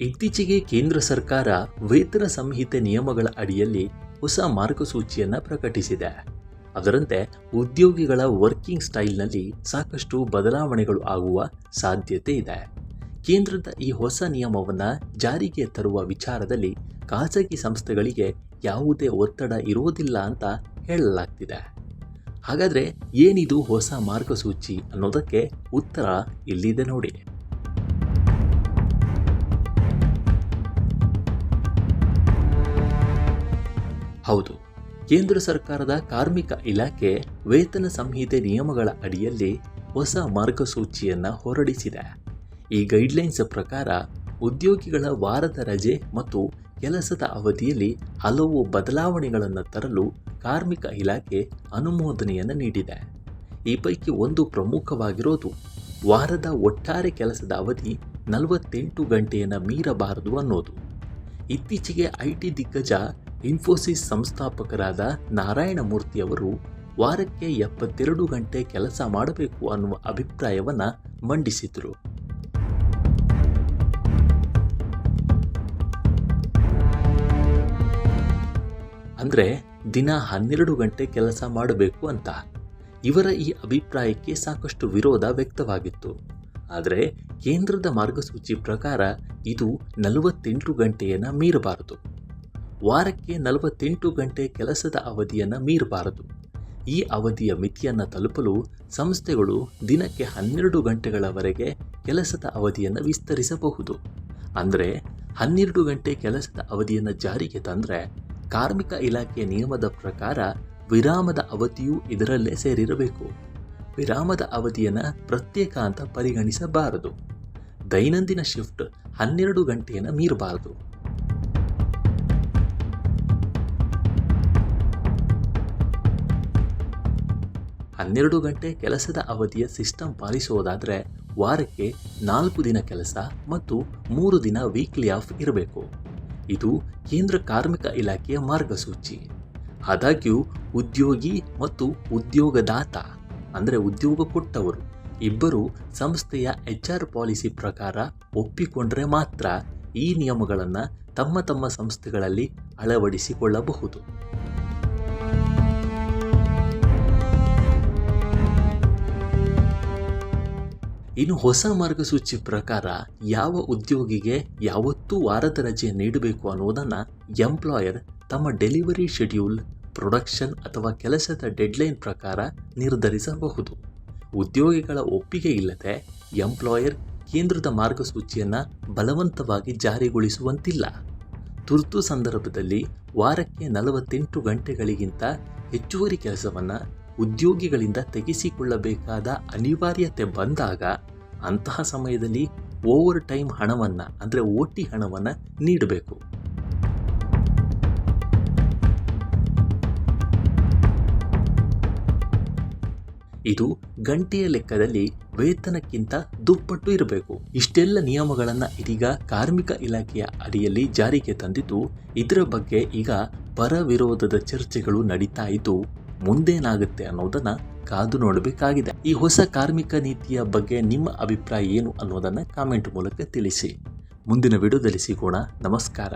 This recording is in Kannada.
ಇತ್ತೀಚೆಗೆ ಕೇಂದ್ರ ಸರ್ಕಾರ ವೇತನ ಸಂಹಿತೆ ನಿಯಮಗಳ ಅಡಿಯಲ್ಲಿ ಹೊಸ ಮಾರ್ಗಸೂಚಿಯನ್ನು ಪ್ರಕಟಿಸಿದೆ. ಅದರಂತೆ ಉದ್ಯೋಗಿಗಳ ವರ್ಕಿಂಗ್ ಸ್ಟೈಲ್ನಲ್ಲಿ ಸಾಕಷ್ಟು ಬದಲಾವಣೆಗಳು ಆಗುವ ಸಾಧ್ಯತೆ ಇದೆ. ಕೇಂದ್ರದ ಈ ಹೊಸ ನಿಯಮವನ್ನು ಜಾರಿಗೆ ತರುವ ವಿಚಾರದಲ್ಲಿ ಖಾಸಗಿ ಸಂಸ್ಥೆಗಳಿಗೆ ಯಾವುದೇ ಒತ್ತಡ ಇರೋದಿಲ್ಲ ಅಂತ ಹೇಳಲಾಗ್ತಿದೆ. ಹಾಗಾದರೆ ಏನಿದು ಹೊಸ ಮಾರ್ಗಸೂಚಿ ಅನ್ನೋದಕ್ಕೆ ಉತ್ತರ ಇಲ್ಲಿದೆ ನೋಡಿ. ಹೌದು, ಕೇಂದ್ರ ಸರ್ಕಾರದ ಕಾರ್ಮಿಕ ಇಲಾಖೆ ವೇತನ ಸಂಹಿತೆ ನಿಯಮಗಳ ಅಡಿಯಲ್ಲಿ ಹೊಸ ಮಾರ್ಗಸೂಚಿಯನ್ನು ಹೊರಡಿಸಿದೆ. ಈ ಗೈಡ್ಲೈನ್ಸ್ ಪ್ರಕಾರ ಉದ್ಯೋಗಿಗಳ ವಾರದ ರಜೆ ಮತ್ತು ಕೆಲಸದ ಅವಧಿಯಲ್ಲಿ ಹಲವು ಬದಲಾವಣೆಗಳನ್ನು ತರಲು ಕಾರ್ಮಿಕ ಇಲಾಖೆ ಅನುಮೋದನೆಯನ್ನು ನೀಡಿದೆ. ಈ ಪೈಕಿ ಒಂದು ಪ್ರಮುಖವಾಗಿರೋದು ವಾರದ ಒಟ್ಟಾರೆ ಕೆಲಸದ ಅವಧಿ 48 ಗಂಟೆಯನ್ನು ಮೀರಬಾರದು ಅನ್ನೋದು. ಇತ್ತೀಚೆಗೆ ಐಟಿ ದಿಗ್ಗಜ ಇನ್ಫೋಸಿಸ್ ಸಂಸ್ಥಾಪಕರಾದ ನಾರಾಯಣ ಮೂರ್ತಿಯವರು ವಾರಕ್ಕೆ 72 ಗಂಟೆ ಕೆಲಸ ಮಾಡಬೇಕು ಅನ್ನುವ ಅಭಿಪ್ರಾಯವನ್ನು ಮಂಡಿಸಿದರು. ಅಂದರೆ ದಿನ 12 ಗಂಟೆ ಕೆಲಸ ಮಾಡಬೇಕು ಅಂತ. ಇವರ ಈ ಅಭಿಪ್ರಾಯಕ್ಕೆ ಸಾಕಷ್ಟು ವಿರೋಧ ವ್ಯಕ್ತವಾಗಿತ್ತು. ಆದರೆ ಕೇಂದ್ರದ ಮಾರ್ಗಸೂಚಿ ಪ್ರಕಾರ ಇದು 48 ಗಂಟೆಯನ್ನು ಮೀರಬಾರದು. ವಾರಕ್ಕೆ 48 ಗಂಟೆ ಕೆಲಸದ ಅವಧಿಯನ್ನು ಮೀರಬಾರದು. ಈ ಅವಧಿಯ ಮಿತಿಯನ್ನು ತಲುಪಲು ಸಂಸ್ಥೆಗಳು ದಿನಕ್ಕೆ 12 ಗಂಟೆಗಳವರೆಗೆ ಕೆಲಸದ ಅವಧಿಯನ್ನು ವಿಸ್ತರಿಸಬಹುದು. ಅಂದರೆ 12 ಗಂಟೆ ಕೆಲಸದ ಅವಧಿಯನ್ನು ಜಾರಿಗೆ ತಂದರೆ ಕಾರ್ಮಿಕ ಇಲಾಖೆಯ ನಿಯಮದ ಪ್ರಕಾರ ವಿರಾಮದ ಅವಧಿಯೂ ಇದರಲ್ಲೇ ಸೇರಿರಬೇಕು. ವಿರಾಮದ ಅವಧಿಯನ್ನು ಪ್ರತ್ಯೇಕ ಅಂತ ಪರಿಗಣಿಸಬಾರದು. ದೈನಂದಿನ ಶಿಫ್ಟ್ 12 ಗಂಟೆಯನ್ನು ಮೀರಬಾರದು. ಹನ್ನೆರಡು ಗಂಟೆ ಕೆಲಸದ ಅವಧಿಯ ಸಿಸ್ಟಮ್ ಪಾಲಿಸುವುದಾದರೆ ವಾರಕ್ಕೆ 4 ದಿನ ಕೆಲಸ ಮತ್ತು 3 ದಿನ ವೀಕ್ಲಿ ಆಫ್ ಇರಬೇಕು. ಇದು ಕೇಂದ್ರ ಕಾರ್ಮಿಕ ಇಲಾಖೆಯ ಮಾರ್ಗಸೂಚಿ. ಆದಾಗ್ಯೂ ಉದ್ಯೋಗಿ ಮತ್ತು ಉದ್ಯೋಗದಾತ ಅಂದರೆ ಉದ್ಯೋಗ ಕೊಟ್ಟವರು ಇಬ್ಬರು ಸಂಸ್ಥೆಯ HR ಪಾಲಿಸಿ ಪ್ರಕಾರ ಒಪ್ಪಿಕೊಂಡ್ರೆ ಮಾತ್ರ ಈ ನಿಯಮಗಳನ್ನು ತಮ್ಮ ತಮ್ಮ ಸಂಸ್ಥೆಗಳಲ್ಲಿ ಅಳವಡಿಸಿಕೊಳ್ಳಬಹುದು. ಇನ್ನು ಹೊಸ ಮಾರ್ಗಸೂಚಿ ಪ್ರಕಾರ ಯಾವ ಉದ್ಯೋಗಿಗೆ ಯಾವತ್ತೂ ವಾರದ ರಜೆ ನೀಡಬೇಕು ಅನ್ನೋದನ್ನು ಎಂಪ್ಲಾಯರ್ ತಮ್ಮ ಡೆಲಿವರಿ ಶೆಡ್ಯೂಲ್, ಪ್ರೊಡಕ್ಷನ್ ಅಥವಾ ಕೆಲಸದ ಡೆಡ್ಲೈನ್ ಪ್ರಕಾರ ನಿರ್ಧರಿಸಬಹುದು. ಉದ್ಯೋಗಿಗಳ ಒಪ್ಪಿಗೆ ಇಲ್ಲದೆ ಎಂಪ್ಲಾಯರ್ ಕೇಂದ್ರದ ಮಾರ್ಗಸೂಚಿಯನ್ನು ಬಲವಂತವಾಗಿ ಜಾರಿಗೊಳಿಸುವಂತಿಲ್ಲ. ತುರ್ತು ಸಂದರ್ಭದಲ್ಲಿ ವಾರಕ್ಕೆ 48 ಗಂಟೆಗಳಿಗಿಂತ ಹೆಚ್ಚುವರಿ ಕೆಲಸವನ್ನು ಉದ್ಯೋಗಿಗಳಿಂದ ತೆಗೆಸಿಕೊಳ್ಳಬೇಕಾದ ಅನಿವಾರ್ಯತೆ ಬಂದಾಗ ಅಂತಹ ಸಮಯದಲ್ಲಿ ಓವರ್ ಟೈಮ್ ಹಣವನ್ನು ಅಂದರೆ OT ಹಣವನ್ನು ನೀಡಬೇಕು. ಇದು ಗಂಟೆಯ ಲೆಕ್ಕದಲ್ಲಿ ವೇತನಕ್ಕಿಂತ ದುಪ್ಪಟ್ಟು ಇರಬೇಕು. ಇಷ್ಟೆಲ್ಲ ನಿಯಮಗಳನ್ನು ಇದೀಗ ಕಾರ್ಮಿಕ ಇಲಾಖೆಯ ಅಡಿಯಲ್ಲಿ ಜಾರಿಗೆ ತಂದಿದ್ದು, ಇದರ ಬಗ್ಗೆ ಈಗ ಪರ ವಿರೋಧದ ಚರ್ಚೆಗಳು ನಡೀತಾ ಇದ್ದು ಮುಂದೇನಾಗುತ್ತೆ ಅನ್ನೋದನ್ನು ಕಾದು ನೋಡಬೇಕಾಗಿದೆ. ಈ ಹೊಸ ಕಾರ್ಮಿಕ ನೀತಿಯ ಬಗ್ಗೆ ನಿಮ್ಮ ಅಭಿಪ್ರಾಯ ಏನು ಅನ್ನೋದನ್ನು ಕಾಮೆಂಟ್ ಮೂಲಕ ತಿಳಿಸಿ. ಮುಂದಿನ ವಿಡಿಯೋದಲ್ಲಿ ಸಿಗೋಣ. ನಮಸ್ಕಾರ.